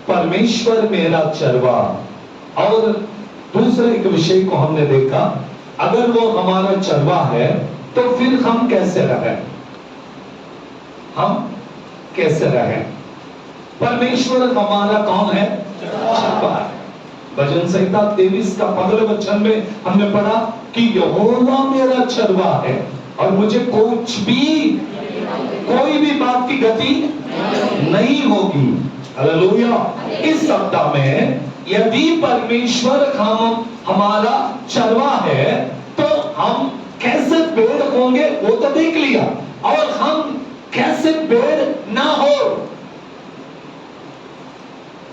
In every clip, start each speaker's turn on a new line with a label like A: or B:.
A: परमेश्वर मेरा चरवा। और दूसरे एक विषय को हमने देखा, अगर वो हमारा चरवा है तो फिर हम कैसे रहें? हम कैसे रहें? परमेश्वर हमारा कौन है? चरवा है। भजन संहिता 23 का 15 वचन में हमने पढ़ा कि यहोवा मेरा चरवा है और मुझे कुछ भी, कोई भी बात की गति नहीं होगी। हालेलुया। इस सप्ताह में यदि परमेश्वर हमारा चरवा है तो हम कैसे पेड़ होंगे वो तो देख लिया, और हम कैसे पेड़ ना हो,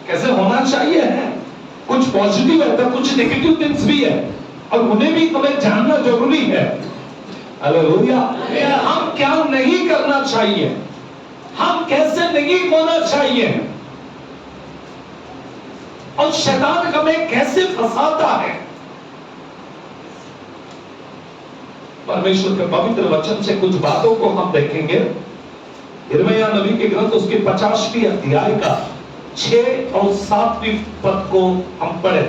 A: कैसे होना चाहिए है। कुछ पॉजिटिव है तो कुछ नेगेटिव थिंग्स भी है, और उन्हें भी हमें जानना जरूरी है। हालेलुया। हम क्या नहीं करना चाहिए, हम कैसे नहीं होना चाहिए, और शैतान हमें कैसे फंसाता है। परमेश्वर के पवित्र वचन से कुछ बातों को हम देखेंगे। यिर्मयाह नबी के ग्रंथ उसके 50वें अध्याय का 6 और 7वें पद को हम पढ़े।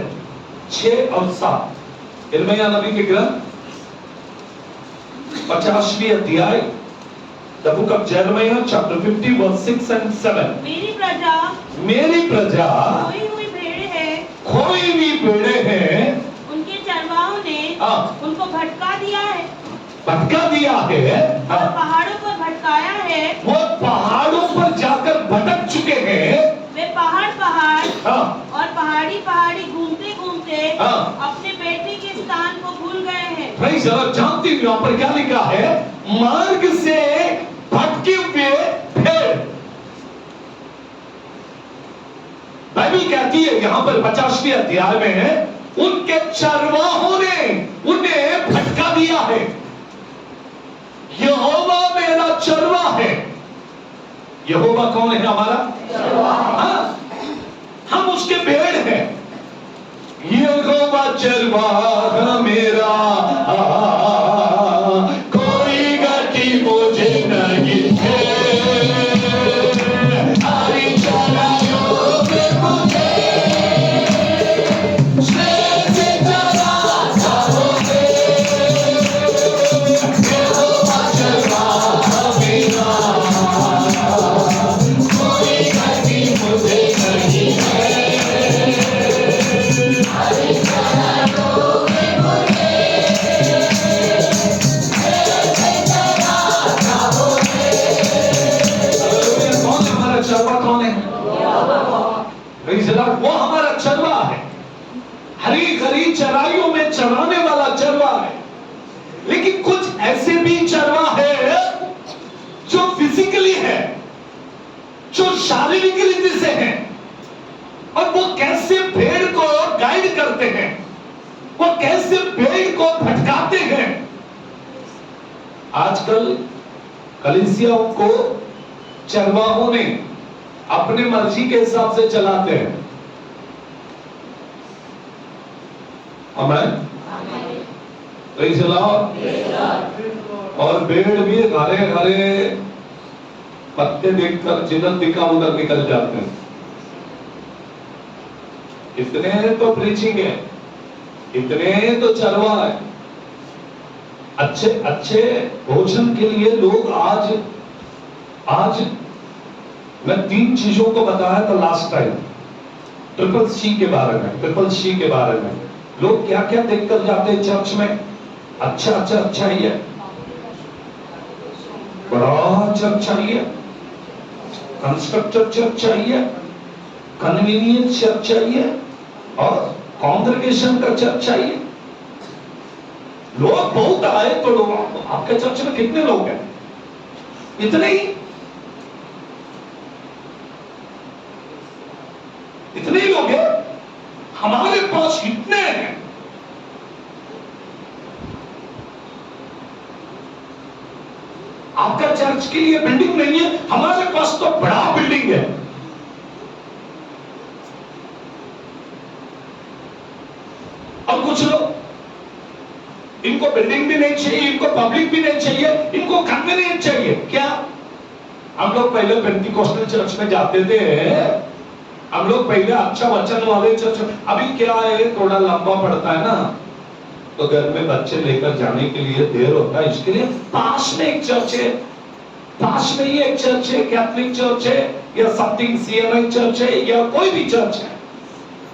A: 6 और 7 यिर्मयाह नबी के ग्रंथ 50वें अध्याय, The book of Jeremiah chapter 50 verse 6 and 7।
B: मेरी प्रजा खोई हुई
A: भेड़े हैं,
B: उनके चरवाहों ने उनको भटका दिया है, और पहाड़ों पर भटकाया है।
A: वो पहाड़ों पर जाकर भटक चुके हैं।
B: वे पहाड़ और पहाड़ी घूमते घूमते अपने बैठने के स्थान को भूल गए हैं।
A: भाई जरा जानती हूँ यहाँ पर क्या लिखा है? मार्ग से भटके हुए भेड़। बाइबल कहती है यहाँ पर 50वें अध्याय में है, उनके चरवाहों ने उन्हें भटका दिया है। यहोवा मेरा चरवा है। यहोवा कौन है? हमारा चरवा। हम उसके भेड़ हैं। यहोवा चरवा मेरा, कोई गति मुझे नहीं है। वो हमारा चरवा है, हरी हरी चराइयों में चराने वाला चरवा है। लेकिन कुछ ऐसे भी चरवा है जो फिजिकली है, जो शारीरिक रीति से है, और वो कैसे भेड़ को गाइड करते हैं, वो कैसे भेड़ को भटकाते हैं। आजकल कलीसियाओं को चरवाहों ने अपने मर्जी के हिसाब से चलाते हैं। आमीन। Praise the Lord. और भेड़ भी हरे हरे पत्ते देखकर जिधर दिखा उधर निकल जाते हैं। इतने तो प्रीचिंग है, इतने तो चरवा है। अच्छे अच्छे भोजन के लिए लोग आज मैं 3 चीजों को बताया था लास्ट टाइम, ट्रिपल सी के बारे में। लोग क्या क्या देखकर जाते हैं चर्च में? अच्छा ही है, बड़ा चर्च चाहिए, कंस्ट्रक्टेड चर्च चाहिए, कन्वीनियंट चर्च चाहिए, और कांग्रेगेशन का चर्च चाहिए। लोग बहुत आए तो लोग, आपके चर्च में कितने लोग हैं? इतने ही लोग हैं। हमारे पास इतने हैं। आपका चर्च के लिए बिल्डिंग नहीं है, हमारे पास तो बड़ा बिल्डिंग है। और कुछ लोग, इनको बिल्डिंग भी नहीं चाहिए, इनको पब्लिक भी नहीं चाहिए, इनको कन्वीनियंस चाहिए। क्या हम लोग पहले पेंटिकोस्टल चर्च में जाते थे हम लोग पहले अच्छा वचन वाले चर्च, अभी क्या है थोड़ा लंबा पड़ता है ना, तो घर में बच्चे लेकर जाने के लिए देर होता है, इसके लिए पास में एक चर्च है, पास में ही एक चर्च है, कैथोलिक चर्च है या समथिंग सीएमआई चर्च है या कोई भी चर्च है,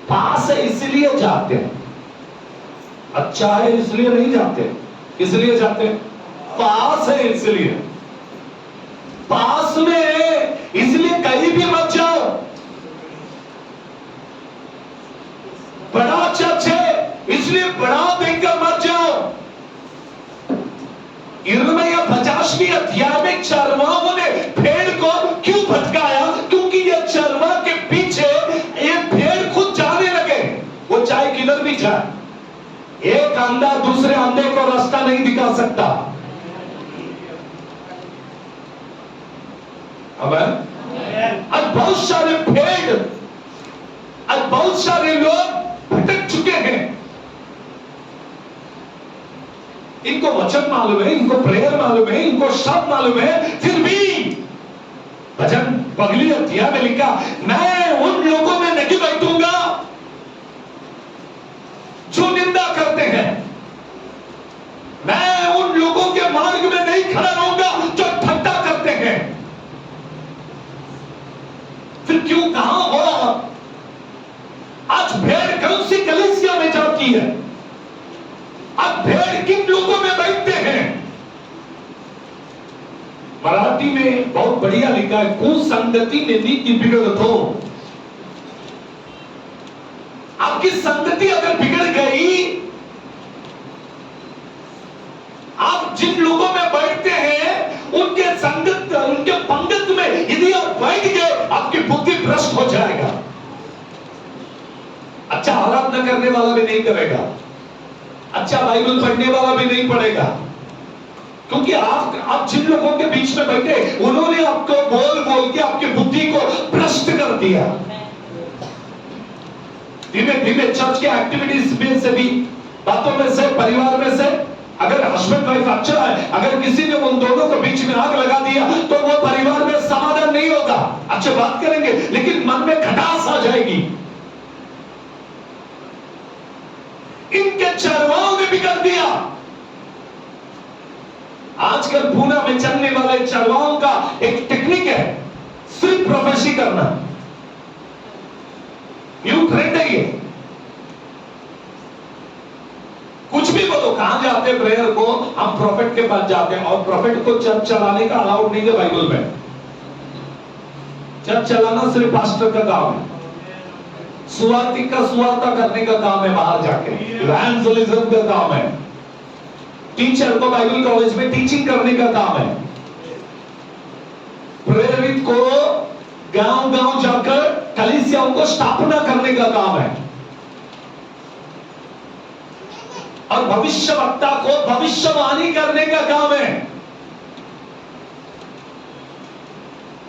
A: पास है इसलिए जाते हैं। अच्छा है इसलिए नहीं जाते, इसलिए जाते हैं पास है इसलिए, पास में है इसलिए कहीं भी मत जाओ। बड़ा चर्च है इसलिए बड़ा देखकर मत जाओ। 50वें अध्याय में चरवाहों ने भेड़ को क्यों भटकाया? क्योंकि ये चरवा के पीछे ये भेड़ खुद जाने लगे, वो चाहे किधर भी जाए। एक अंधा दूसरे अंधे को रास्ता नहीं दिखा सकता। आज बहुत सारे भेड़, आज बहुत सारे लोग भटक चुके हैं। इनको वचन मालूम है, इनको प्रेयर मालूम है, इनको शब्द मालूम है, फिर भी भजन पगली अध्याय में लिखा, मैं उन लोगों में नहीं बैठूंगा जो निंदा करते हैं, मैं उन लोगों के मार्ग में नहीं खड़ा रहूंगा जो ठट्टा करते हैं। फिर क्यों कहां हो? आज भेड़ कौन सी कलीसिया में जाती है? अब भेड़ किन लोगों में बैठते हैं? मराठी में बहुत बढ़िया लिखा है, कुसंगति में नीति बिगड़ दो। आपकी संगति अगर बिगड़ गई, आप जिन लोगों में बैठते हैं उनके संगत, उनके पंगत में यदि आप बैठ गए, आपकी बुद्धि भ्रष्ट हो जाएगा। अच्छा आराधना करने वाला भी नहीं करेगा, अच्छा बाइबल पढ़ने वाला भी नहीं पढ़ेगा, क्योंकि आप जिन लोगों के बीच में बैठे उन्होंने आपको बोल बोल के आपकी बुद्धि को भ्रष्ट कर दिया। धीमे धीमे चर्च के एक्टिविटीज में से भी, बातों में से, परिवार में से, अगर हस्बैंड वाइफ अच्छा है, अगर किसी ने उन दोनों को बीच में आग लगा दिया तो वो परिवार में समाधान नहीं होगा। अच्छे बात करेंगे लेकिन मन में खटास आ जाएगी। इनके चरवाहों ने बिगड़ दिया। आजकल पूना में चलने वाले चरवाहों का एक टेक्निक है, सिर्फ प्रोफेसी करना। न्यू ट्रेंड है ये। कुछ भी बोलो, कहां जाते हैं प्रेयर को? हम प्रॉफिट के पास जाते हैं, और प्रॉफिट को चर्च चलाने का अलाउड नहीं है बाइबल में। चर्च चलाना सिर्फ पास्टर का काम है, सुवार्तिक का सुवार्ता करने का काम है, बाहर जाके इवेंजलिज्म का काम है, टीचर को बाइबल कॉलेज में टीचिंग करने का काम है, प्रेरित को गांव गांव जाकर कलीसियाओं को स्थापना करने का काम है, और भविष्यवक्ता को भविष्यवाणी करने का काम है।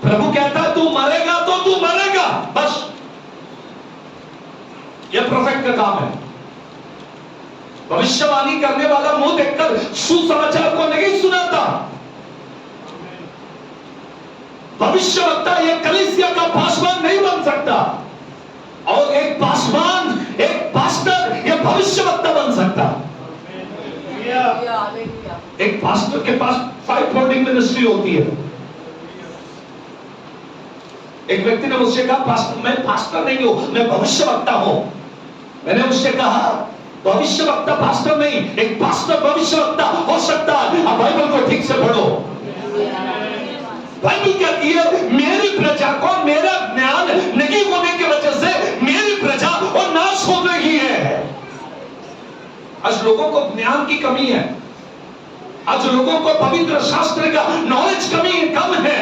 A: प्रभु कहता है तू मरेगा तो तू मरेगा, बस यह प्रोफेट का काम है। भविष्यवाणी करने वाला मुंह देखकर सुसमाचार को नहीं सुनाता। भविष्यवक्ता एक कलीसिया का पासवान नहीं बन सकता, और एक पासवान, एक पास्टर ये भविष्यवक्ता बन सकता। एक पास्टर के पास 5-fold मिनिस्ट्री होती है। एक व्यक्ति ने मुझसे कहा, पास्टर मैं पास्टर नहीं हूं, मैं भविष्यवक्ता हूं। मैंने उससे कहा, भविष्यवक्ता पास्टर नहीं, एक पास्टर भविष्यवक्ता हो सकता है। अब बाइबल को ठीक से पढ़ो। बाइबल कहती है मेरी प्रजा को मेरा ज्ञान नहीं होने की वजह से मेरी प्रजा और नाश हो रही है। आज लोगों को ज्ञान की कमी है, आज लोगों को पवित्र शास्त्र का नॉलेज कम है।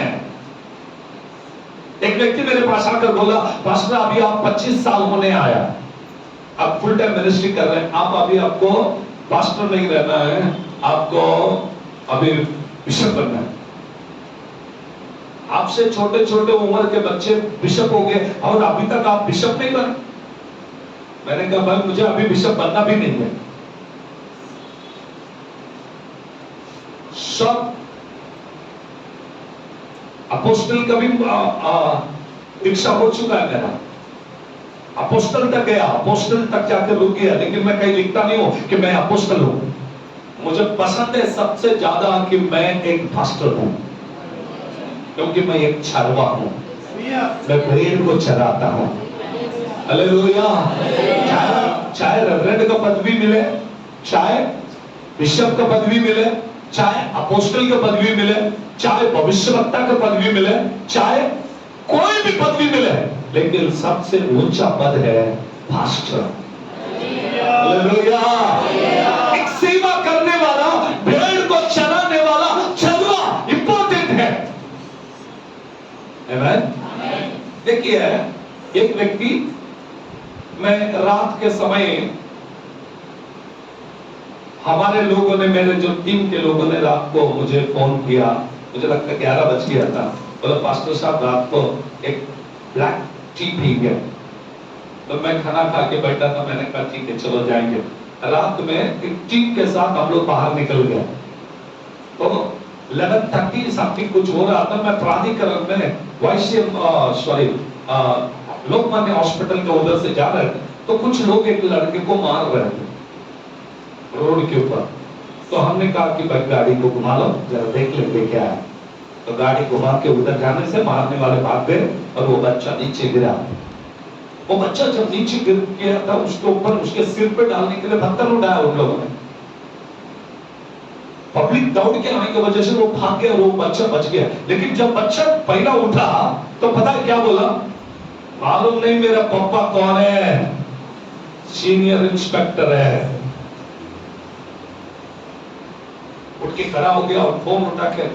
A: एक व्यक्ति मेरे पास आकर बोला, पास्टर अभी आप 25 साल होने आया, आप फुल टाइम मिनिस्ट्री कर रहे हैं, आप अभी आपको पास्टर नहीं रहना है, आपको अभी बिशप बनना है। आपसे छोटे छोटे उम्र के बच्चे बिशप हो गए और अभी तक आप बिशप नहीं बने। मैंने कहा भाई मुझे अभी बिशप बनना भी नहीं है। सब अपोस्टल का भी दीक्षा हो चुका है मेरा, अपोस्टल तक गया, अपोस्टल तक जाकर रुक गया, लेकिन मैं कहीं लिखता नहीं हूं कि मैं अपोस्टल हूं। मुझे पसंद है सबसे ज्यादा कि मैं एक पास्टर हूं, क्योंकि मैं एक चरवा हूं, मैं भेड़ को चराता हूं। हालेलुया। चाहे रेवरेंड का पदवी मिले, चाहे बिशप का पदवी मिले, चाहे अपोस्टल का पदवी मिले, चाहे भविष्यवक्ता का पदवी मिले, चाहे कोई भी पदवी मिले, लेकिन सबसे ऊंचा पद है पास्टर। हालेलुया। एक सेवा करने वाला, भेड़ को चराने वाला चरवा इंपॉर्टेंट है। आमीन। देखिए, एक व्यक्ति, मैं रात के समय, हमारे लोगों ने, मेरे जो टीम के लोगों ने रात को मुझे फोन किया, मुझे लगता है 11 बज गया था, बोला पास्टर साहब रात को एक ब्लैक टी पी गया। तो मैं खाना खा के बैठा था, मैंने कहा ठीक है चलो जाएंगे। रात में एक टीम के साथ हम लोग बाहर निकल गए, तो 11:30 समथिंग कुछ हो रहा था। मैं प्राधिकरण में लोकमान्य हॉस्पिटल के उधर से जा रहे थे, तो कुछ लोग एक लड़के को मार रहे थे रोड के ऊपर। तो हमने कहा कि भाई गाड़ी को घुमा लो, जरा देख लेते क्या है। तो गाड़ी घुमा के उधर जाने से मारने वाले भाग गए और वो बच्चा नीचे गिरा। वो बच्चा जब नीचे गिर गया था, उसके ऊपर उसके सिर पे डालने के लिए पत्थर उठाया उन लोगों ने। पब्लिक दौड़ के आने की वजह से वो भाग गया, वो बच्चा बच गया। लेकिन जब बच्चा पहला उठा तो पता है क्या बोला? मालूम नहीं मेरा पापा कौन है, सीनियर इंस्पेक्टर है। उठ के खड़ा हो गया और फोन उठा के,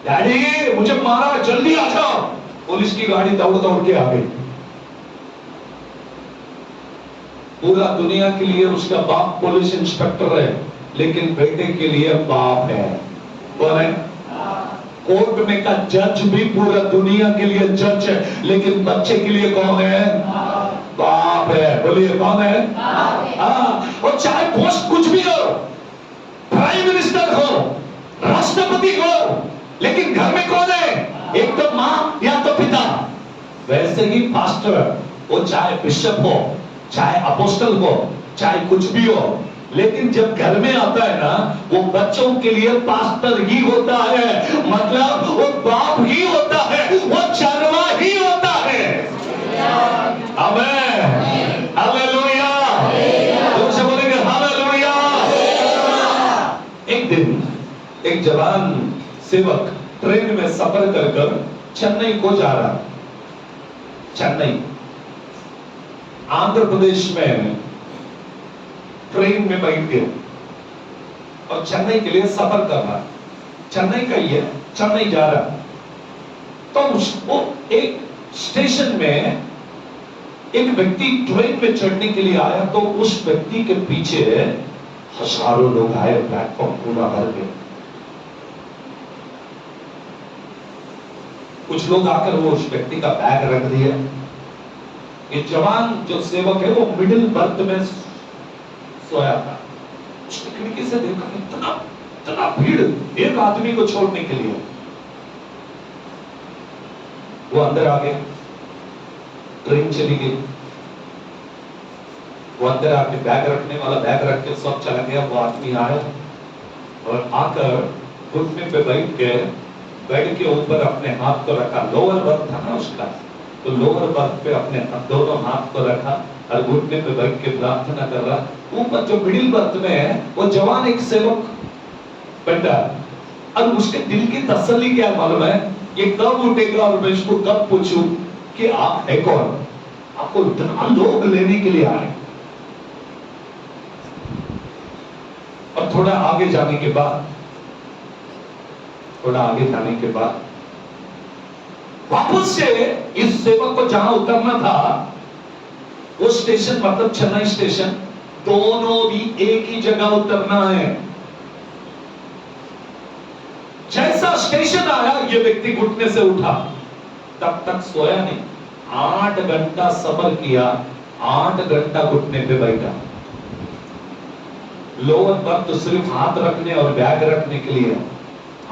A: डैडी मुझे मारा, जल्दी आ जाओ। पुलिस की गाड़ी दौड़ दौड़ के आ गई। पूरा दुनिया के लिए उसका बाप पुलिस इंस्पेक्टर है, लेकिन बेटे के लिए बाप है। कौन है? कोर्ट में का जज भी पूरा दुनिया के लिए जज है, लेकिन बच्चे के लिए कौन है? बाप है। बोलिए कौन है? हाँ। और चाहे पोस्ट कुछ भी हो, प्राइम मिनिस्टर हो, राष्ट्रपति हो, लेकिन घर में कौन है? एक तो मां या तो पिता। वैसे ही पास्टर, वो चाहे बिशप हो, चाहे अपोस्टल हो, चाहे कुछ भी हो, लेकिन जब घर में आता है ना, वो बच्चों के लिए पास्टर ही होता है। मतलब वो बाप ही होता है, वो चरवा ही होता है। आमीन, हालेलुया। तुमसे बोलेंगे हालेलुया। एक दिन एक जवान सेवक ट्रेन में सफर कर कर चेन्नई को जा रहा। चेन्नई आंध्र प्रदेश में ट्रेन में बैठ गया और चेन्नई के लिए सफर कर रहा। चेन्नई का ही है, चेन्नई जा रहा। तो उसको एक स्टेशन में एक व्यक्ति ट्रेन में चढ़ने के लिए आया, तो उस व्यक्ति के पीछे हजारों लोग आए, प्लेटफॉर्म पूरा भर गए। कुछ लोग आकर वो उस व्यक्ति का बैग रख दिया। ये जवान जो सेवक है वो मिडिल बर्थ में सोया था। उसने खिड़की से देखा इतना भीड़ एक आदमी को छोड़ने के लिए। वो अंदर आ गया, ट्रेन चली गई। वो अंदर आके बैग रखने वाला बैग रख के सब चला गया। वो आदमी आया और आकर घुटने पे बैठ के बेड के ऊपर अपने हाथ को रखा। लोअर बर्थ था ना उसका, तो लोअर बर्थ पे अपने दोनों हाथ को रखा और घुटने पे बैठ के प्रार्थना कर रहा। ऊपर जो मिडिल बर्थ में है वो जवान एक सेवक बैठा। अब उसके दिल की तसल्ली क्या मालूम है? ये कब उठेगा और मैं इसको कब पूछूं कि आप है कौन? आपको इतना लोग लेने के लिए आए। और थोड़ा आगे जाने के बाद वापस से इस सेवक को जहां उतरना था, वो स्टेशन मतलब चेन्नई स्टेशन, दोनों भी एक ही जगह उतरना है। जैसा स्टेशन आया ये व्यक्ति घुटने से उठा, तब तक सोया नहीं। 8 घंटा सफर किया, 8 घंटा घुटने पे बैठा। लोअर बर्थ सिर्फ हाथ रखने और बैग रखने के लिए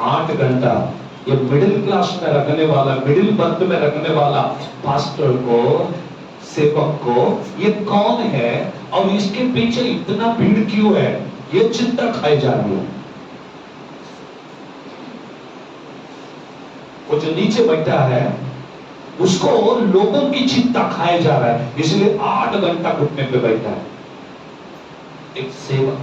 A: 8 घंटा। ये मिडिल क्लास में रखने वाला, मिडिल बर्थ में रखने वाला पास्टर को सेवक को ये कौन है और इसके पीछे इतना भीड़ क्यों है, ये चिंता खाई जा रही है। वो जो नीचे बैठा है उसको लोगों की चिंता खाए जा रहा है, इसलिए 8 घंटा घुटने पे बैठा है। एक सेवक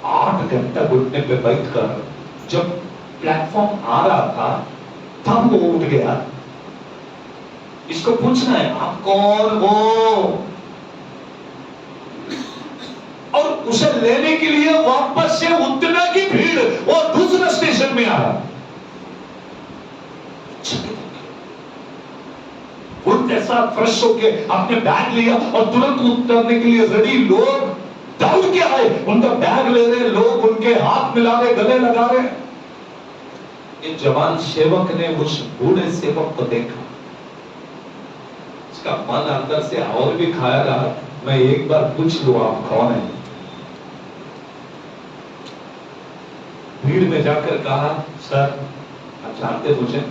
A: 8 घंटा घुटने पे बैठकर जब प्लेटफॉर्म आ रहा था तब वो उठ गया। इसको पूछना है आप कौन हो, और उसे लेने के लिए वापस से उतना की भीड़ वो दूसरा स्टेशन में आ रहा। ऐसा फ्रेश होके आपने बैग लिया और तुरंत उतरने के लिए रेडी लोग दौड़ के आए, उनका बैग ले रहे लोग, उनके हाथ मिला रहे, गले लगा रहे। ये जवान सेवक ने उस बूढ़े सेवक को देखा, उसका मन अंदर से और भी खाया रहा, मैं एक बार पूछ लूं आप कौन है। भीड़ में जाकर कहा सर आप जानते मुझे?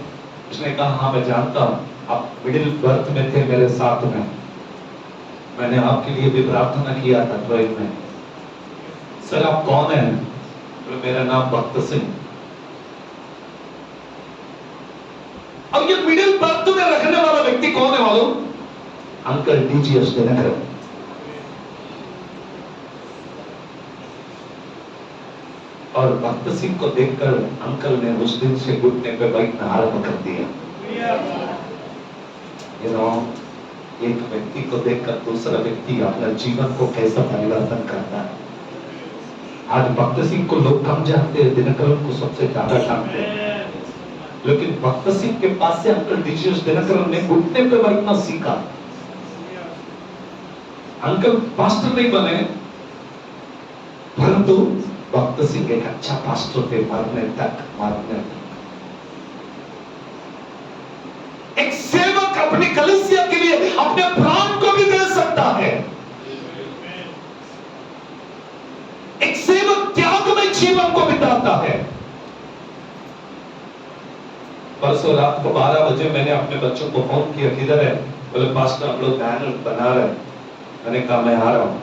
A: उसने कहा हाँ मैं जानता हूं, आप मिडिल बर्थ में थे मेरे साथ में, मैंने आपके लिए भी प्रार्थना किया था ट्रेन में। सर आप कौन हैं? तो मेरा नाम भक्त सिंह। अब ये मिडिल बर्थ में रखने वाला व्यक्ति कौन है मालूम? Uncle DGS Dinkar. और भक्त सिंह को देखकर अंकल ने उस दिन से घुटने पे बैठना आरंभ कर दिया। एक व्यक्ति को देखकर दूसरा व्यक्ति अपना जीवन को कैसा परिवर्तन करता है। आज भक्त सिंह को लोग कम जानते हैं, दिनकरन को सबसे ज्यादा जानते हैं, लेकिन भक्त सिंह के पास से अंकल डीजीएस दिनकरन ने घुटने पे बैठना सीखा। अंकल पास्टर नहीं बने, परंतु भक्त सिंह एक अच्छा पास्टर थे मरने तक। एक सेवक अपनी कलीसिया के लिए अपने प्राण को भी दे सकता है। एक सेवक त्यागमय जीवन को बिताता है। परसों रात को 12 बजे मैंने अपने बच्चों को फोन किया, किधर है? बोले पास्टर हम लोग बैनर बना रहे। मैंने कहा मैं आ रहा हूं।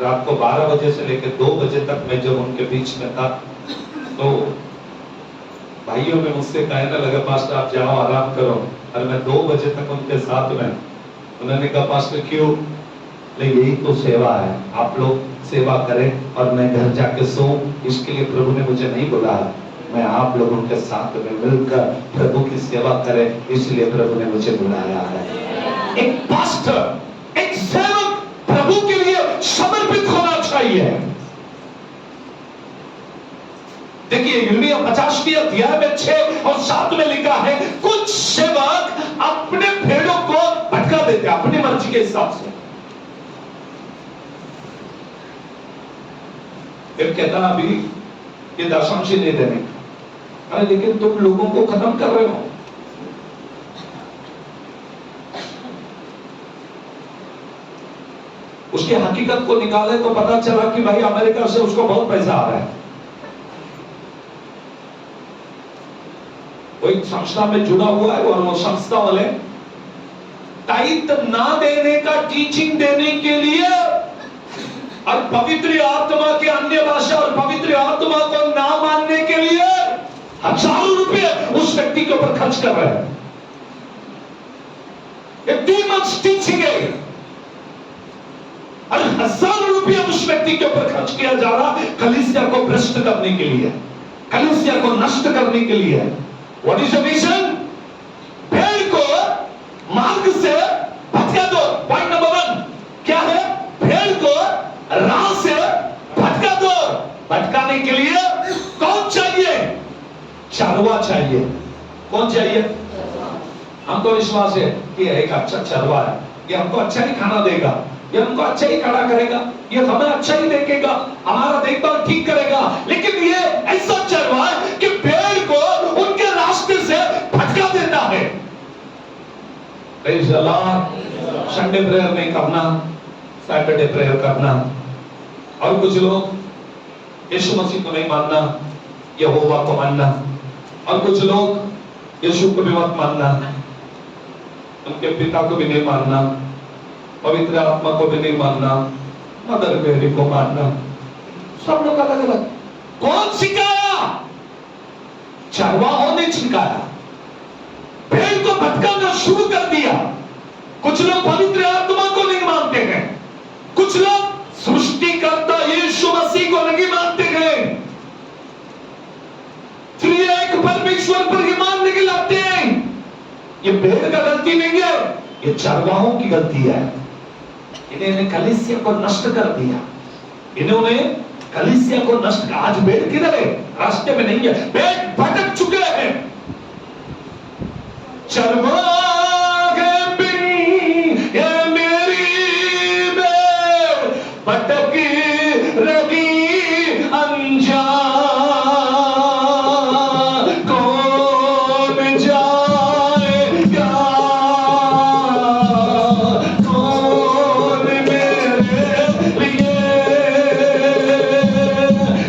A: रात को 12 बजे से लेकर 2 बजे तक मैं जब उनके बीच में था तो भाइयों में मुझसे कहने लगा पास्टर आप जाओ आराम करो, और मैं 2 बजे तक उनके साथ में। उन्होंने कहा पास्टर क्यों? यही तो सेवा है, आप लोग सेवा करें और मैं घर जाके सो, इसके लिए प्रभु ने मुझे नहीं बुलाया। मैं आप लोगों के साथ में मिलकर प्रभु की सेवा करें, इसलिए प्रभु ने मुझे बुलाया है। एक पास्टर, एक सेवक प्रभु के लिए समर्पित होना चाहिए। देखिए यिर्मयाह 50वें अध्याय में 6 और 7 में लिखा है, कुछ सेवक अपने भेड़ों को भटका देते अपनी मर्जी के हिसाब से। फिर कहता अभी ये दशंश नहीं देने, अरे लेकिन तुम लोगों को खत्म कर रहे हो। उसकी हकीकत को निकाले तो पता चला कि भाई अमेरिका से उसको बहुत पैसा आ रहा है। वो एक संस्था में जुड़ा हुआ है और वो संस्था वाले टाइट ना देने का टीचिंग देने के लिए और पवित्र आत्मा के अन्य भाषा और पवित्र आत्मा को ना मानने के लिए हजारों रुपए उस व्यक्ति के ऊपर खर्च कर रहे हैं। ये 3 मंथ्स टीचिंग है और हजारों रुपया उस व्यक्ति के ऊपर खर्च किया जा रहा कलीसिया को भ्रष्ट करने के लिए, कलीसिया को नष्ट करने के लिए। What is the vision? भेड़ को मार्ग से भटका दो। पॉइंट नंबर 1 क्या है? भेड़ को राह से भटका दो। भटकाने के लिए कौन चाहिए? चरवा चाहिए। कौन चाहिए? हमको विश्वास है कि एक अच्छा चरवा है, ये हमको अच्छा ही खाना देगा, ये हमको अच्छा ही खड़ा करेगा, ये हमें अच्छा ही देखेगा, हमारा देखभाल ठीक करेगा। लेकिन ये ऐसा चरवा है कि भेड़ को उनके रास्ते से भटका देता है। Praise the Lord. Sunday prayer नहीं करना, सैटरडे प्रेयर करना, और कुछ लोग यीशु मसीह को नहीं मानना, यहोवा को मानना, और कुछ लोग यीशु को भी मत मानना। उनके पिता को भी नहीं मानना, पवित्र आत्मा को भी नहीं मानना, मदर मेरी को मानना, सब लोग अलग अलग। कौन सिखाया? चरवाहों ने सिखाया। भेड़ को भटकाना शुरू कर दिया। कुछ लोग पवित्र आत्मा को नहीं मानते हैं, कुछ लोग सृष्टिकर्ता यीशु मसीह को नहीं मानते हैं, त्रिएक परमेश्वर पर ईमान नहीं लाते हैं। ये भेड़ का गलती नहीं है, ये चरवाहों की गलती है। इन्होंने कलीसिया को नष्ट कर दिया, इन्होंने कलीसिया को नष्ट। आज भेड़ किधर है? रास्ते में नहीं है, भेड़ भटक चुके हैं। चरवाहे बिन ये मेरी भेड़ भटक रही अनजान, कौन जाएगा, कौन मेरे लिए,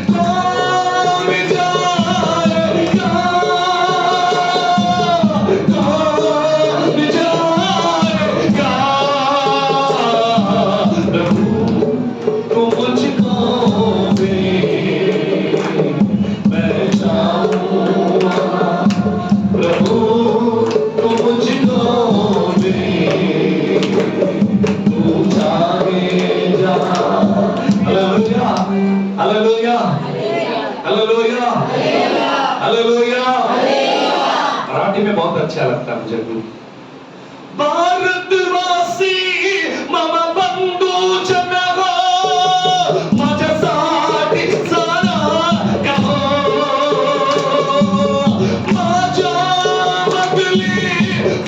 A: कौन जाएगा, कौन जाएगा। प्रभु तू मुझको दे, मैं जाऊंगा। प्रभु तू मुझको दे, तू जागे जा। Hallelujah, hallelujah, hallelujah, hallelujah. Marathi में बहुत अच्छा लगता है मुझे। भारतवासी मम बंधू जन हो, माझ्यासाठी सारा कहो, माझ्या बदली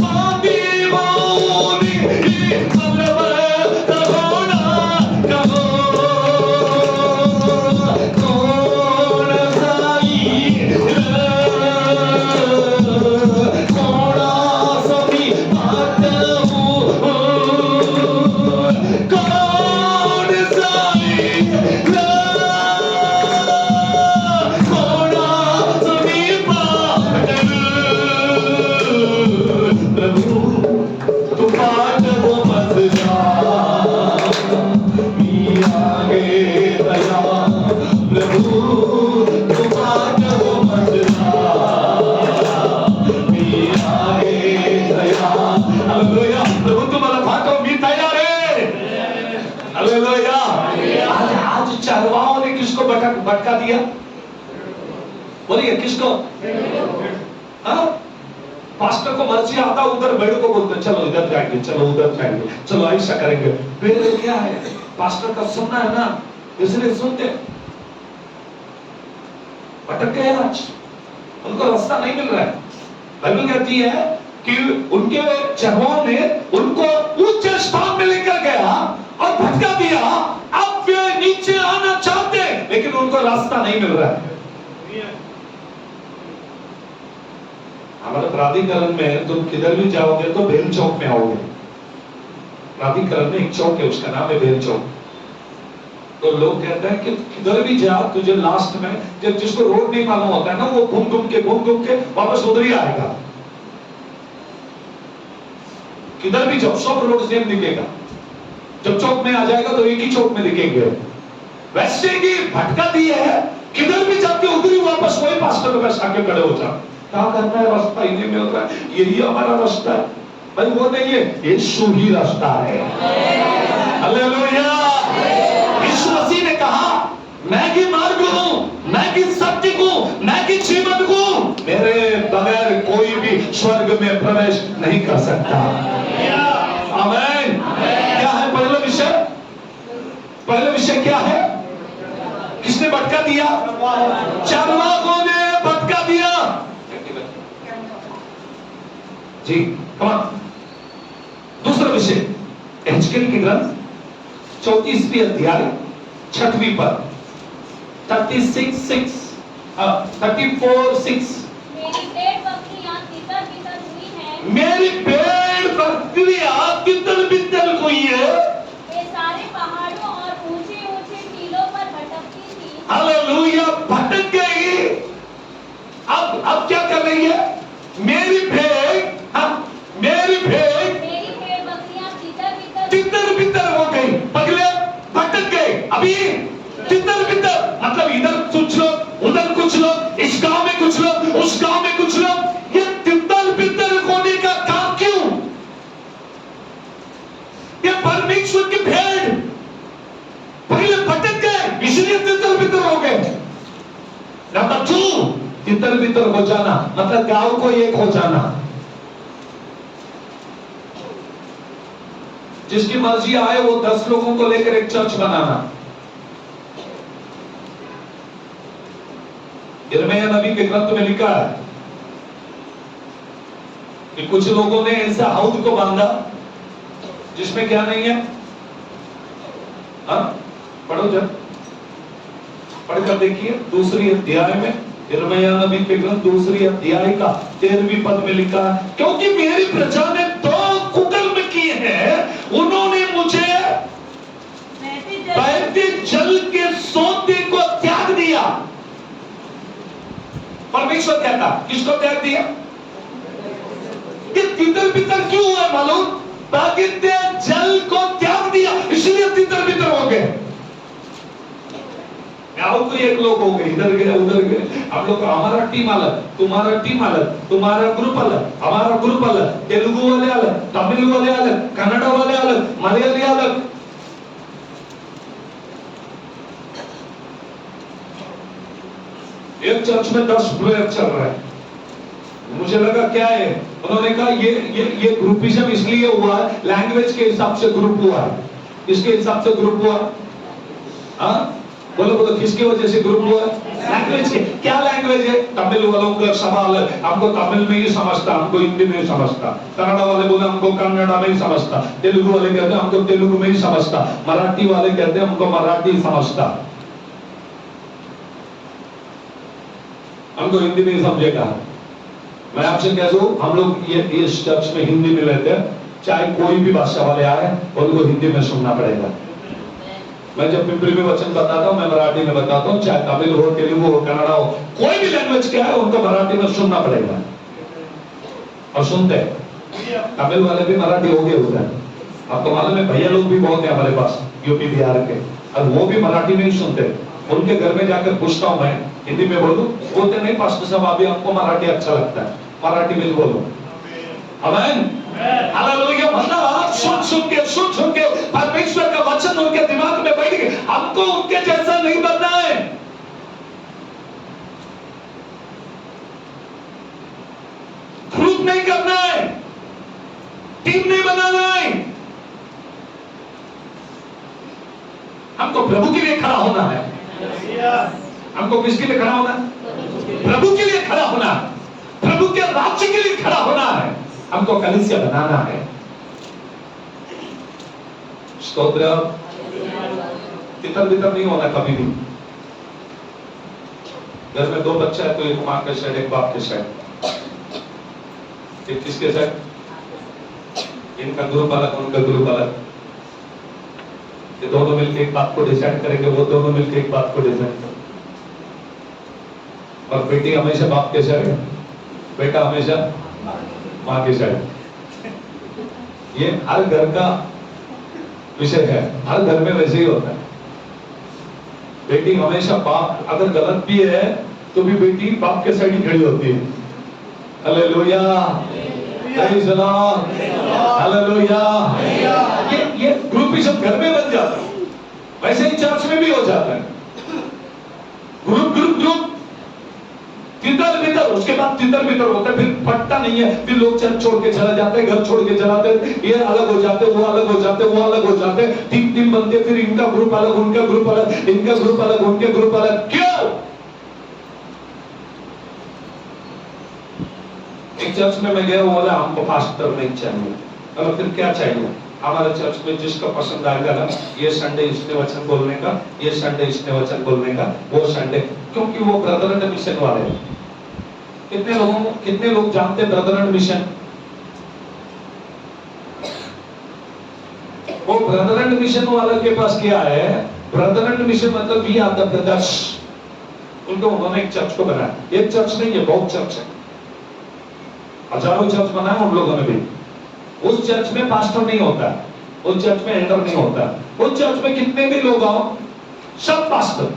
A: मादी मौनी बलवत होणार कहो, कोण जाईल कोणासमी पाठवू, कोण जाईल कोणासमी पाठवू। प्रभु तू पाठव मजला, मी आगे दया। प्रभु तू पाठव मजला, मी आगे दया। हालेलुया। प्रभु तुम्हाला पाठव, मी तयार है। हालेलुया। आज चरवाहों ने किसको भटका दिया? बोलिए किसको? हाँ? पास्टर को मर्जी आता, उधर भेड़ को बोलते चलो इधर जाएंगे, चलो उधर जाएंगे, चलो ऐसा करेंगे। भेड़ क्या है? पास्टर का सुनना है ना, इसलिए सुनते। भटक गए आज, उनको रास्ता नहीं मिल रहा है। बाइबल कहती है कि उनके चरवाहों ने उनको ऊंचे स्थान में लेकर गया और भटका दिया। अब वे नीचे आना चाहते, लेकिन उनको रास्ता नहीं मिल रहा है। हमारे प्राधिकरण में तुम किधर भी जाओगे तो बेल चौक में आओगे। प्राधिकरण में एक चौक है, उसका नाम है बेल चौक। तो लोग कहते हैं कि किधर भी जा, तुझे लास्ट में जब जिसको रोड नहीं मालूम होता है ना, वो घूम घूम के वापस उधर ही आएगा। किधर भी जाओ सब रोड सेम दिखेगा, जब चौक में आ जाएगा तो एक ही चौक में दिखेंगे। वैसे ही भटका दिया है, किधर भी जाके उधर ही वापस वही पास्टर के पास आके खड़े हो जाओ। क्या करना है? रास्ता इन्हीं में होता है, यही हमारा रास्ता है। भाई वो नहीं है, यीशु ही रास्ता है। हालेलुया। यीशु मसीह ने कहा मैं ही मार्ग हूं, मैं ही सत्य हूं, मैं ही जीवन हूं, मेरे बगैर कोई भी स्वर्ग में प्रवेश नहीं कर सकता। आमीन। क्या है पहला विषय? पहला विषय क्या है? किसने भटका दिया? चरवाहों ने भटका दिया। जी कमान। दूसरा विषय एहजकेल की ग्रंथ 34वीं अध्याय 6वीं पद 34:6
C: मेरी भेड़ बकरियां तितर-बितर हुई हैं।
A: मेरी भेड़ बकरियां तितर-बितर हुई है।
C: वे सारे पहाड़ों और ऊंचे-ऊंचे टीलों पर भटकती थी।
A: हालेलुया। भटक गई। अब क्या कर रही है? मेरी भेड़, हाँ, मेरी भेड़ अभी तितर बितर, मतलब इधर कुछ लोग, उधर कुछ लोग, इस गांव में कुछ लोग, उस गांव में कुछ लोग। ये तितर बितर होने का काम क्यों? ये परमेश्वर की भेड़ पहले भटक गए, इसलिए तितर बितर हो गए। नंबर 2, तितर बितर हो जाना मतलब गांव को एक हो जाना। जिसकी मर्जी आए वो 10 लोगों को लेकर एक चर्च बनाना। यिर्मयाह नबी के ग्रंथ में लिखा है कि कुछ लोगों ने ऐसा हौद को बांधा जिसमें क्या नहीं है। पढ़ो जब, पढ़कर देखिए दूसरी अध्याय में, यिर्मयाह नबी के ग्रंथ दूसरी अध्याय का 13वीं पद में लिखा है, क्योंकि मेरी प्रजा ने 2 कुकर्म किए हैं, उन्होंने मुझे बहते जल के सोते को त्याग दिया। परमेश्वर कहता, किसको त्याग दिया? कि तितर बितर क्यों हुआ मालूम? बहते जल को त्याग दिया, इसलिए तितर बितर हो गए। गाँव तो एक लोग हो गए, इधर गए उधर गए। हम लोग, हमारा टीम अलग, तुम्हारा टीम अलग, तुम्हारा ग्रुप अलग, हमारा ग्रुप अलग, तेलुगु वाले अलग, तमिल वाले अलग, कन्नड़ वाले अलग, मलयाली अलग। एक चर्च में 10 प्रेयर चल रहा है। मुझे लगा क्या है, उन्होंने कहा ये ग्रुपिज्म इसलिए हुआ है, लैंग्वेज के हिसाब से ग्रुप हुआ है। किसके हिसाब से ग्रुप हुआ? हाँ बोलो बोलो, किसकी वजह से ग्रुप हुआ? लैंग्वेज के। क्या लैंग्वेज है? तमिल वालों का सवाल है, हमको तमिल में ही समझता, हमको हिंदी में ही समझता। कन्नड़ वाले बोले हमको कन्नड़ में ही समझता। तेलुगु वाले कहते हैं हमको तेलुगु में ही समझता। मराठी वाले कहते हैं हमको मराठी समझता, हमको हिंदी में ही समझेगा। मैं आपसे कह दूं, हम लोग ये इस चर्च में हिंदी में रहते हैं, चाहे कोई भी भाषा वाले आए उनको हिंदी में सुनना पड़ेगा। मैं जब पिंपरी में वचन बताता हूं, मैं मराठी में बताता हूं, चाहे तमिल हो, तेलुगु हो, कन्नड़ हो, कोई भी लैंग्वेज क्या है उनको मराठी में सुनना पड़ेगा। और सुनते हैं। तमिल वाले भी मराठी हो गए उधर, अब तो मालूम है भैया लोग भी बहुत है हमारे पास यूपी बिहार के, और वो भी मराठी में ही सुनते। उनके घर में जाकर पूछता हूं मैं, हिंदी में बोलूं? बोलते नहीं पास्टर साहब, अभी हमको मराठी अच्छा लगता है, मराठी में बोलो। आमीन, हालेलुया। मतलब सुन सुन के परमेश्वर का वचन उनके दिमाग में बैठ गया। हमको उनके जैसा नहीं बनना है। ग्रुप नहीं करना है, टीम नहीं बनाना है, हमको प्रभु के लिए खड़ा होना है। हमको किसके लिए खड़ा होना है? प्रभु के लिए खड़ा होना है, प्रभु के राज्य के लिए खड़ा होना है, हमको कलीसिया बनाना है। स्तोत्र। तितर बितर नहीं होना कभी भी। घर में 2 बच्चा है तो एक माँ के साइड, एक बाप के साइड। एक किसके साइड? इनका ग्रुप अलग, उनका ग्रुप अलग। ये दोनों मिलकर एक बात को डिसाइड करेंगे, वो दोनों मिलकर एक बात को डिसाइड करेंगे। और बेटी हमेशा बाप के साइड, बेटा हमेशा माँ के साइड। ये हर घर का विषय है, हर घर में वैसे ही होता है। बेटी हमेशा बाप अगर गलत भी है तो भी बेटी बाप के साइड ही खड़ी होती है। Hallelujah, praise the Lord, hallelujah. ये ग्रुपिज्म घर में बन जाता है, वैसे ही चर्च में भी हो जाता है। ग्रुप ग्रुप ग्रुप, तितर बितर, उसके बाद तितर बितर होता है, फिर फटता नहीं है। फिर लोग चर्च छोड़ के चला जाते हैं, घर छोड़ के चलाते हैं, ये अलग हो जाते, वो अलग हो जाते, वो अलग हो जाते, टीम बनते, फिर इनका ग्रुप अलग, उनका ग्रुप अलग, इनका ग्रुप अलग, उनके ग्रुप अलग। क्यों? एक चर्च में मैं गया, बोला हमको पास्टर नहीं चाहिए। और फिर क्या चाहिए? हमारे चर्च में जिसका पसंद आएगा ना, ये संडे इसने वचन बोलने का, ये संडे इसने वचन बोलने का, वो संडे, क्योंकि वो ब्रदर एंड मिशन वाले हैं। कितने लोग जानते ब्रदर एंड मिशन? वो ब्रदर एंड मिशन वाले के पास क्या है? ब्रदर एंड मिशन मतलब वी आर द ब्रदर्स। उनको उन्होंने एक चर्च को बनाया, एक चर्च नहीं है, बहुत चर्च है, हजारों चर्च बनाया उन लोगों ने भी। उस चर्च में पास्टर नहीं होता, उस चर्च में एल्डर नहीं होता, उस चर्च में कितने भी लोग आओ, सब पास्टर,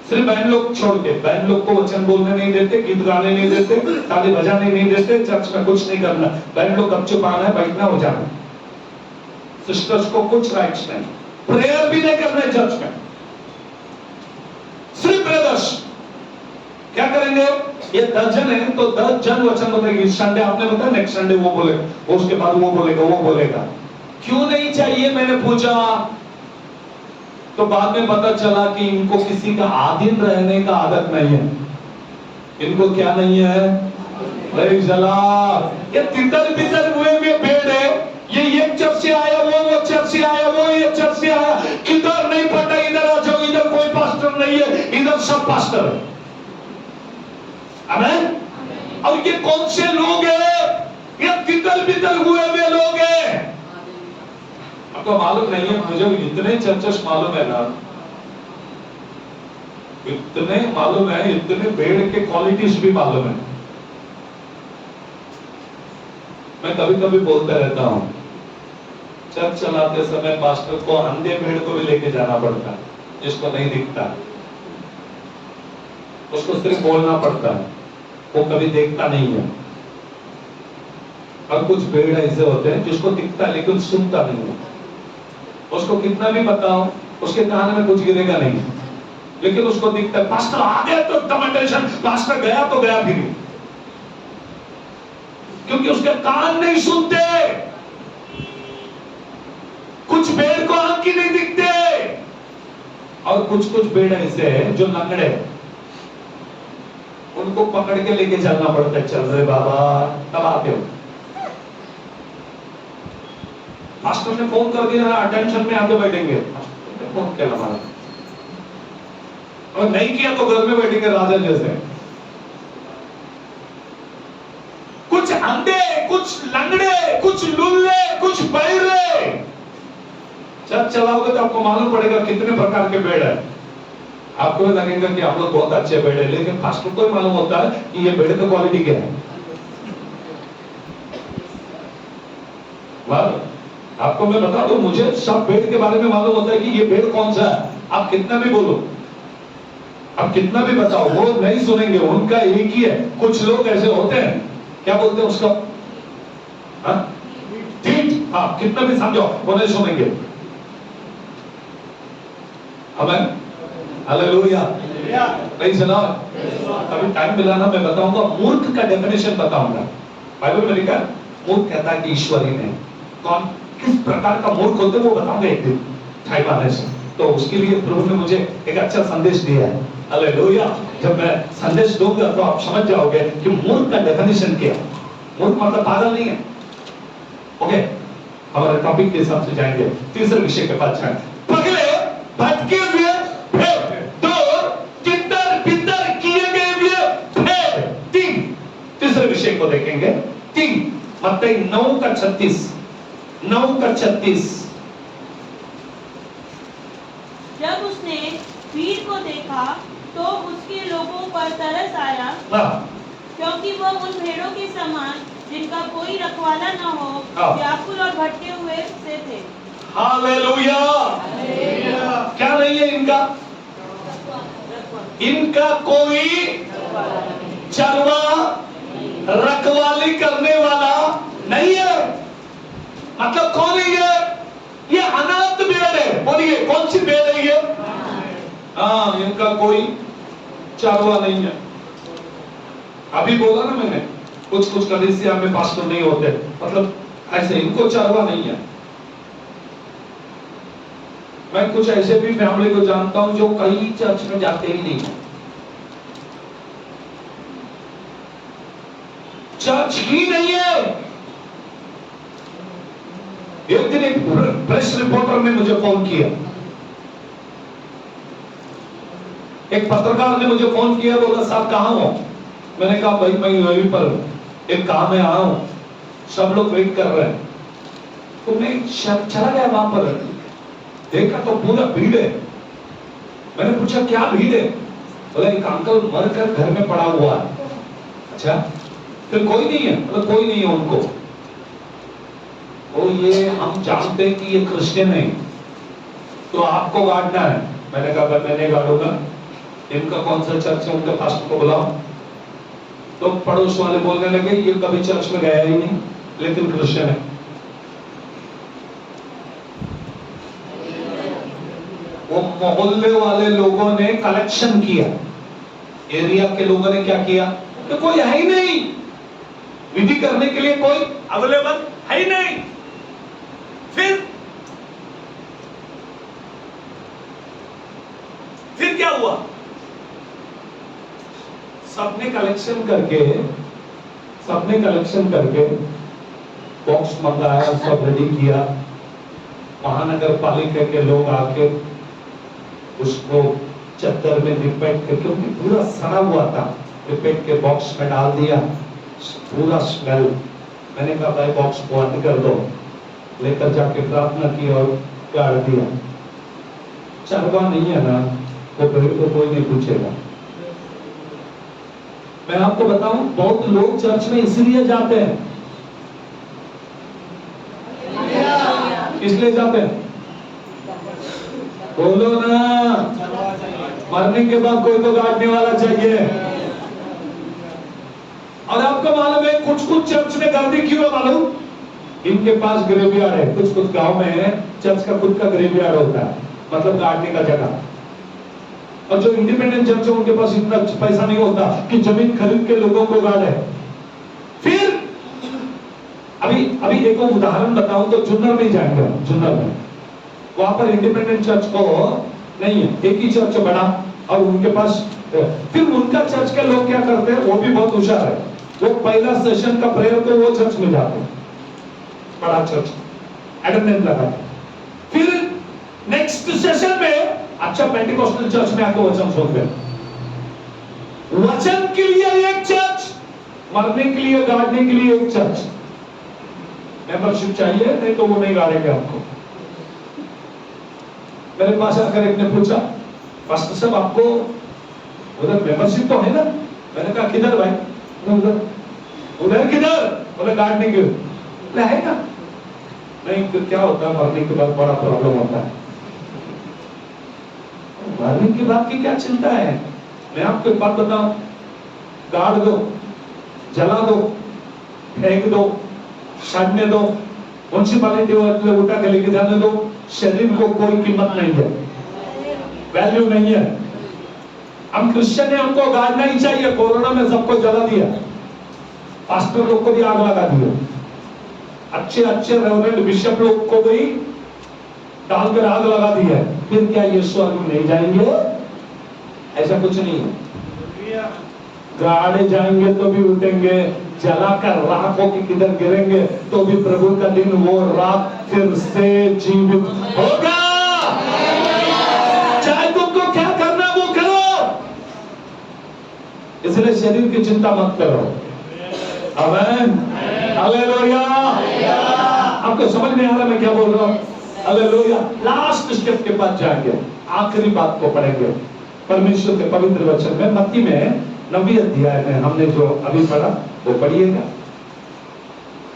A: सिर्फ बहन लोग छोड़ के। बहन लोग को वचन बोलने नहीं देते, गीत गाने नहीं देते, ताली बजाने नहीं देते, चर्च में कुछ नहीं करना। बहन लोग गपचुप आना है, बैठना, हो जाना। सिस्टर्स को कुछ राइट्स नहीं, प्रेयर भी नहीं करना है चर्च में, सिर्फ ब्रदर्स। क्या करेंगे? ये 10 जन है तो 10 जन वचन बताएंगे। इस संडे आपने बताया, नेक्स्ट संडे वो बोलेगा, उसके बाद वो बोलेगा, वो बोलेगा। क्यों नहीं चाहिए? मैंने पूछा तो बाद में पता चला कि इनको किसी का आधीन रहने का आदत नहीं है। इनको क्या नहीं है? ये तितर बितर हुए भेड़ है। ये एक चर्च से आया, वो चर्च से आया, वो ये चर्च से आया, किधर नहीं पता, इधर आ जाओ, इधर कोई पास्टर नहीं है, इधर सब पास्टर है। आमीन। और ये कौन से लोग हैं? ये तितर बितर हुए लोग हैं। आपको मालूम नहीं है? मुझे इतने चर्चेस मालूम है ना, इतने मालूम है, इतने भेड़ के क्वालिटीज भी मालूम है। मैं कभी कभी बोलता रहता हूं, चर्च चलाते समय पास्टर को अंधे भेड़ को भी लेके जाना पड़ता है, जिसको नहीं दिखता, उसको सिर्फ बोलना पड़ता है, वो कभी देखता नहीं है। और कुछ भेड़ ऐसे होते हैं जिसको दिखता है लेकिन सुनता नहीं है। उसको कितना भी बताओ, उसके कान में कुछ गिरेगा नहीं, लेकिन उसको दिखता है पास्टर आ गया तो कमेंटेशन, पास्टर गया तो गया भी नहीं, क्योंकि उसके कान नहीं सुनते। कुछ भेड़ को आंख ही नहीं दिखते, और कुछ भेड़ ऐसे हैं जो लंगड़े, उनको पकड़ के लेके चलना पड़ता है। चल रहे बाबा, तब आते हो। पास्टर ने फोन कर दिया, अटेंशन में आके बैठेंगे, फोन किया हमारा, और नहीं किया तो घर में बैठेंगे राजा जैसे। कुछ अंधे, कुछ लंगड़े, कुछ लुल्ले, कुछ बहरे। जब चलाओगे तो आपको मालूम पड़ेगा कितने प्रकार के भेड़ है। आपको लगेगा कि आप लोग बहुत अच्छे भेड़ है, लेकिन पास्टर को ही मालूम होता है कि ये भेड़ का क्वालिटी क्या है। आपको मैं बता दूं, मुझे सब भेड़ के बारे में मालूम होता है कि ये भेड़ कौन सा है। आप कितना भी बोलो, आप कितना भी बताओ, वो नहीं सुनेंगे, उनका एक ही है। कुछ लोग ऐसे होते हैं, क्या बोलते हैं उसका, ठीक, हाँ, कितना भी समझो वो नहीं सुनेंगे। आमीन, हालेलुया, प्रेज़ द लॉर्ड। कभी टाइम मिला ना, मैं बताऊंगा, मूर्ख का डेफिनेशन बताऊंगा। बाइबल में लिखा है, मूर्ख कहता है कि ईश्वर ही नहीं। कौन, किस प्रकार का मूर्ख होते वो बताऊंगा एक दिन टाइम आने से। तो उसके लिए प्रभु ने मुझे एक अच्छा संदेश दिया है। हालेलुया। जब मैं संदेश दूंगा तो आप समझ जाओगे कि मूर्ख का डेफिनेशन क्या है। मूर्ख मतलब पागल नहीं है। ओके, हमारे टॉपिक के हिसाब से जाएंगे, तीसरे विषय के पास जाएंगे। पगले, भटके हुए भेड़, दो तितर बितर किए गए हुए भेड़, तीन। तीसरे विषय को देखेंगे, 3 मत्ती 9:36। 9:36।
B: जब उसने भीड़ को देखा तो उसके लोगों पर तरस आया, क्योंकि वह उन भेड़ों के समान जिनका कोई रखवाला न हो, व्याकुल और भटके हुए से थे।
A: हालेलुया। क्या नहीं है इनका? इनका कोई चरवाहा, रखवाली करने वाला नहीं है। मतलब कौन है ये? ये अनाथ भेड़ है। बोलिए कौन सी भेड़ है ये? हाँ, इनका कोई चरवाहा नहीं है। अभी बोला ना मैंने, कुछ कलीसिया में पास्टर नहीं होते, मतलब ऐसे इनको चरवाहा नहीं है। मैं कुछ ऐसे भी फैमिली को जानता हूं जो कई चर्च में जाते ही नहीं है, चर्च ही नहीं है। एक दिन एक प्रेस रिपोर्टर ने मुझे फोन किया, एक पत्रकार ने मुझे फोन किया, बोला साहब कहां हो? मैंने कहा भाई मैं यहीं पर एक काम में आया हूं, सब लोग वेट कर रहे हैं। तो मैं चला गया वहां पर, देखा तो पूरा भीड़ है। मैंने पूछा क्या भीड़ है? बोला एक अंकल मरकर घर में पड़ा हुआ है। अच्छा, फिर कोई नहीं है? मतलब कोई नहीं है उनको। तो ये हम जानते हैं कि ये क्रिश्चियन है, तो आपको गाड़ना है। मैंने कहा मैं नहीं गाड़ूंगा, इनका कौन सा चर्च है, उनके पास्टर को बुलाओ। तो पड़ोस वाले बोलने लगे ये कभी चर्च में गया ही नहीं लेकिन क्रिश्चियन है। वो मोहल्ले वाले लोगों ने कलेक्शन किया, एरिया के लोगों ने क्या किया कि कोई है ही नहीं, विधि करने के लिए कोई अवेलेबल है ही नहीं। फिर क्या हुआ, सबने कलेक्शन करके बॉक्स मंगाया, सब रेडी किया। महानगर पालिका के लोग आके उसको चद्दर में लिपेट के, क्योंकि पूरा सड़ा हुआ था, लिपेट के बॉक्स में डाल दिया। पूरा स्मेल। मैंने कहा भाई बॉक्स को बंद कर दो, लेकर जाके प्रार्थना की और गाड़ दिया। चरवा नहीं है ना, वो भेड़ को कोई नहीं पूछेगा। मैं आपको बताऊं, बहुत लोग चर्च में इसलिए जाते हैं, इसलिए जाते हैं, बोलो ना, मरने के बाद कोई तो गाड़ने वाला चाहिए। और आपको मालूम है कुछ चर्च में गर्दी क्यों है मालूम? इनके पास ग्रेवयार्ड है। कुछ गांव में चर्च का खुद का ग्रेवयार्ड होता है, मतलब गाड़ने का जगह। और जो इंडिपेंडेंट चर्च है उनके पास इतना पैसा नहीं होता कि जमीन खरीद के लोगों को गाड़े। फिर अभी एक उदाहरण बताऊं तो जुन्नर में जाएंगे, जुन्नर में वहां पर इंडिपेंडेंट चर्च को नहीं है, एक ही चर्च बना और उनके पास। फिर उनका चर्च के लोग क्या करते हैं, वो भी बहुत होशियार है, वो पहला सेशन का प्रेयर तो वो चर्च में जाते हैं, बड़ा चर्च अटेंडेंस लगाते। फिर नेक्स्ट सेशन में अच्छा पेंटिकोस्टल चर्च में आके वचन सुनते हैं। वचन के लिए एक चर्च, मरने के लिए गाड़ने के लिए एक चर्च। मेंबरशिप चाहिए, नहीं तो वो नहीं गाड़ेंगे आपको। मेरे पास आकर एक ने पूछा, पास्टर साहब आपको उधर मेंबरशिप तो है ना? मैंने कहा किधर भाई? उधर। उधर किधर? बोले गाड़ने के है ना। नहीं तो क्या होता है, मरने के बाद बड़ा प्रॉब्लम होता है। मरने के बाद की क्या चिंता है? मैं आपको एक बात बताऊं, गाड़ दो, जला दो, फेंक दो, सड़ने दो, म्युनिसिपैलिटी वाले उठा के लेके जाने दो, शरीर को कोई कीमत नहीं है, वैल्यू नहीं है। हम क्रिश्चियन है, हमको गाड़ना ही चाहिए। कोरोना में सबको जला दिया, पास्टर लोग को भी आग लगा दिया, अच्छे रेवरेंड बिशप लोग को भी डालकर आग लगा दी है। फिर क्या ये स्वर्ग में नहीं जाएंगे? ऐसा कुछ नहीं है। गाड़े जाएंगे तो भी उठेंगे, जलाकर राख होकर किधर गिरेंगे तो भी प्रभु का दिन वो रात फिर से जीवित होगा। चाहे तुमको क्या करना वो करो, इसलिए शरीर की चिंता मत करो। आमीन, हालेलुया। आपको समझ में आ रहा मैं क्या बोल रहा हूं? हालेलुया। लास्ट स्टेप के पास जाएंगे, आखिरी बात को पढ़ेंगे परमेश्वर के पवित्र वचन में। मत्ती में 9वें अध्याय में हमने जो अभी पढ़ा वो पढ़िएगा।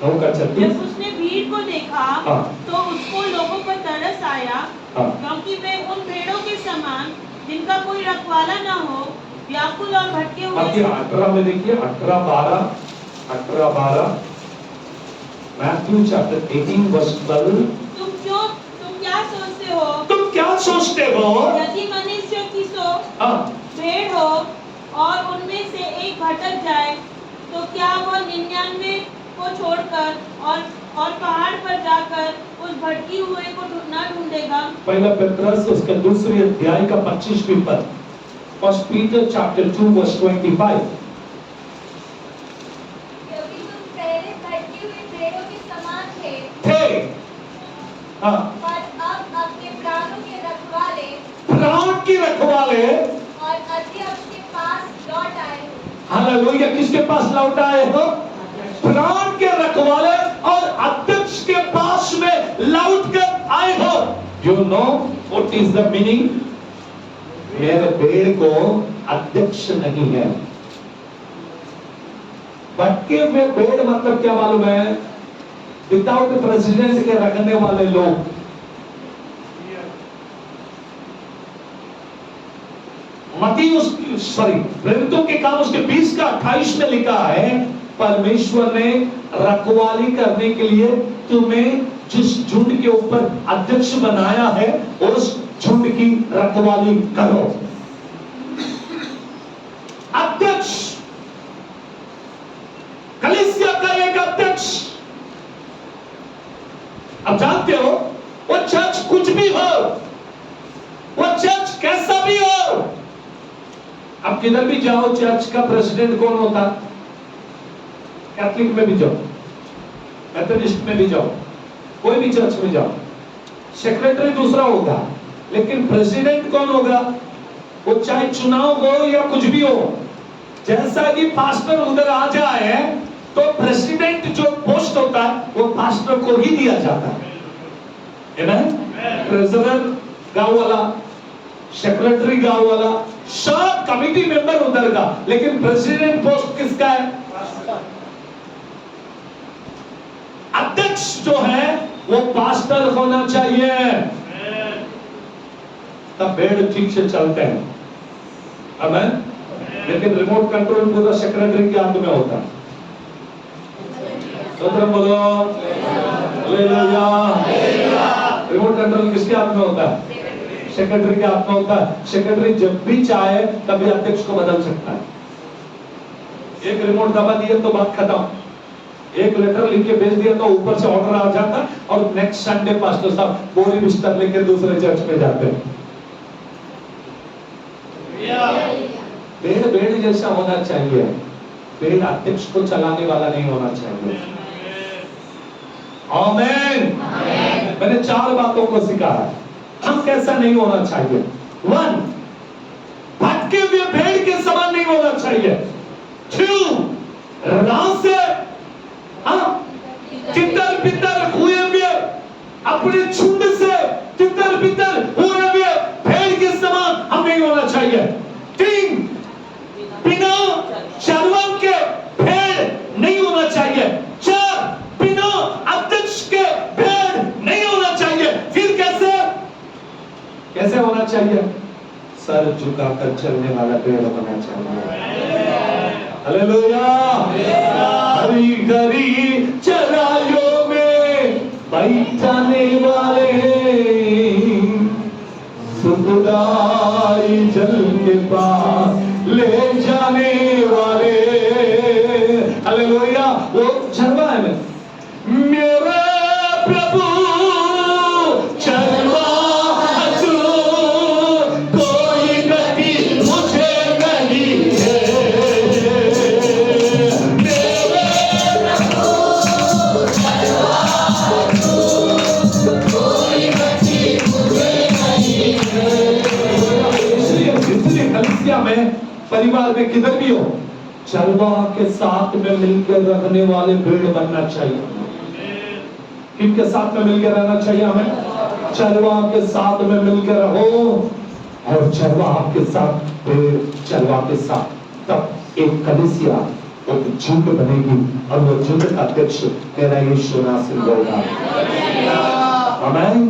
A: 9 का 36।
B: जब उसने भीड़ को देखा तो उसको लोगों पर तरस आया, क्योंकि वे उन भेड़ों के समान जिनका कोई रखवाला न हो, व्याकुल और भटके हुए।
A: 18 में देखिए, 18-12 मैथ्यू चैप्टर 18 वर्स 12। तुम क्या सोचते हो?
B: यदि मनुष्य की सो भेड़ हो और उनमें से एक भटक जाए तो क्या वह 99 को छोड़कर और पहाड़ पर जाकर उस भटकी हुए को न ढूंढेगा? पहला पत्रस उसके दूसरे अध्याय का 25वां पद, फर्स्ट पीटर चैप्टर 2 वर्स 25।
C: क्योंकि तुम पहले भटकी हुई भेड़ों के समान थे, पर अब अपने प्राणों के रखवाले और अध्यक्ष के पास लौट आए हो।
A: हालेलुया। किसके पास लौट आए हो? प्राण के रखवाले और अध्यक्ष के पास में लौट कर आए हो। You know what is the meaning? मेरे भेड़ को अध्यक्ष नहीं है। भटके हुए भेड़ मतलब क्या मालूम है? विदाउट प्रेसिडेंट के रखने वाले लोग। मत्ती प्रेरितों के काम उसके 20 का 28 में लिखा है, परमेश्वर ने रखवाली करने के लिए तुम्हें जिस झुंड के ऊपर अध्यक्ष बनाया है उस झुंड की रखवाली करो। अध्यक्ष, कलीसिया का एक अध्यक्ष। अब जानते हो वो चर्च कुछ भी हो, वो चर्च कैसा भी हो, अब किधर भी जाओ चर्च का प्रेसिडेंट कौन होता? कैथलिक में भी जाओ, मेथोडिस्ट में भी जाओ, कोई भी चर्च में जाओ, सेक्रेटरी दूसरा होगा, लेकिन प्रेसिडेंट कौन होगा? वो चाहे चुनाव हो या कुछ भी हो, जैसा कि पास्टर उधर आ जाए तो प्रेसिडेंट जो पोस्ट होता है वो पास्टर को ही दिया जाता है। ट्रेजरर गांव वाला, सेक्रेटरी गांव वाला, सब कमिटी मेंबर उधर का, लेकिन प्रेसिडेंट पोस्ट किसका है? अध्यक्ष जो है वो पास्टर होना चाहिए, तब भेड़ ठीक से चलते हैं। आमीन। लेकिन रिमोट कंट्रोल पूरा सेक्रेटरी के हाथ में होता है। बोलो हालेलुया। रिमोट कंट्रोल किसके हाथ में होता है? सेक्रेटरी के हाथ में होता है। सेक्रेटरी जब भी चाहे तभी अध्यक्ष को बदल सकता है। एक रिमोट दबा दिया तो बात खत्म, एक लेटर लिख के भेज दिया तो ऊपर से ऑर्डर आ जाता और नेक्स्ट संडे पास्टर साहब बोरी बिस्तर लेकर दूसरे चर्च में जाते हैं। भेड़ जैसा होना चाहिए, भेड़ अध्यक्ष को चलाने वाला नहीं होना चाहिए। आमीन। मैंने 4 बातों को सिखाया, हम कैसा नहीं होना चाहिए। 1, भटके हुए भेड़ के समान नहीं होना चाहिए। 2, राह से तितर बितर हुए हुए, अपने झुंड से तितर बितर हुए हुए भेड़ के समान हम नहीं होना चाहिए। 3, बिना चरवाह के भेड़ नहीं होना चाहिए। 4, बिना अध्यक्ष के भेड़ नहीं होना चाहिए। फिर कैसे होना चाहिए? सर झुकाकर चलने वाला भेड़ होना चाहिए। हालेलुया। हरी हरी चराइयों में बैठाने वाले, सुखदाई जल के पास ले जाने वाले। हालेलुया। वो चरवाहा है मेरे प्रभु, चरवाहा तू, कोई गति मुझे नहीं है। में परिवार में किधर भी हो, चरवाहा के साथ में मिलकर रखने वाले भेड़ बनना चाहिए। किनके साथ में मिलकर रहना चाहिए? हमें चरवाहा के साथ में मिलकर रहो, और चरवाहा के साथ भेड़, चरवाहा के साथ, तब एक कलीसिया, एक झुंड बनेगी, और वो झुंड का अध्यक्ष तेरा यीशु नासरी होगा। आमीन।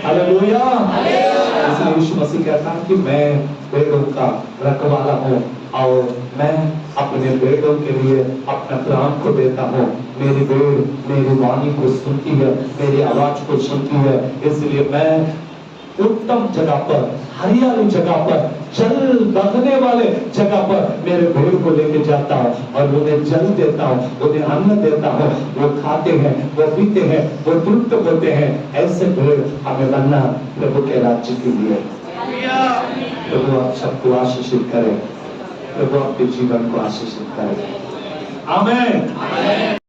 A: हालेलुया। इसलिए यीशु मसीह कहता है कि मैं भेड़ों का रखवाला हूँ, और मैं अपने भेड़ों के लिए अपना प्राण को देता हूँ। मेरी भेड़ मेरी वाणी को सुनती है, मेरी आवाज को सुनती है। इसलिए मैं उत्तम जगह पर, हरियाली जगह पर, जल बहने वाले जगह पर मेरे भेड़ को लेके जाता हूँ, और उन्हें जल देता हूँ, उन्हें अन्न देता हूँ। वो खाते हैं, वो पीते हैं, वो तृप्त होते हैं। ऐसे भेड़ हमें बनना प्रभु के राज्य के लिए। प्रभु आप सबको आशीषित करें, प्रभु आपके जीवन को आशीषित करें। आमीन।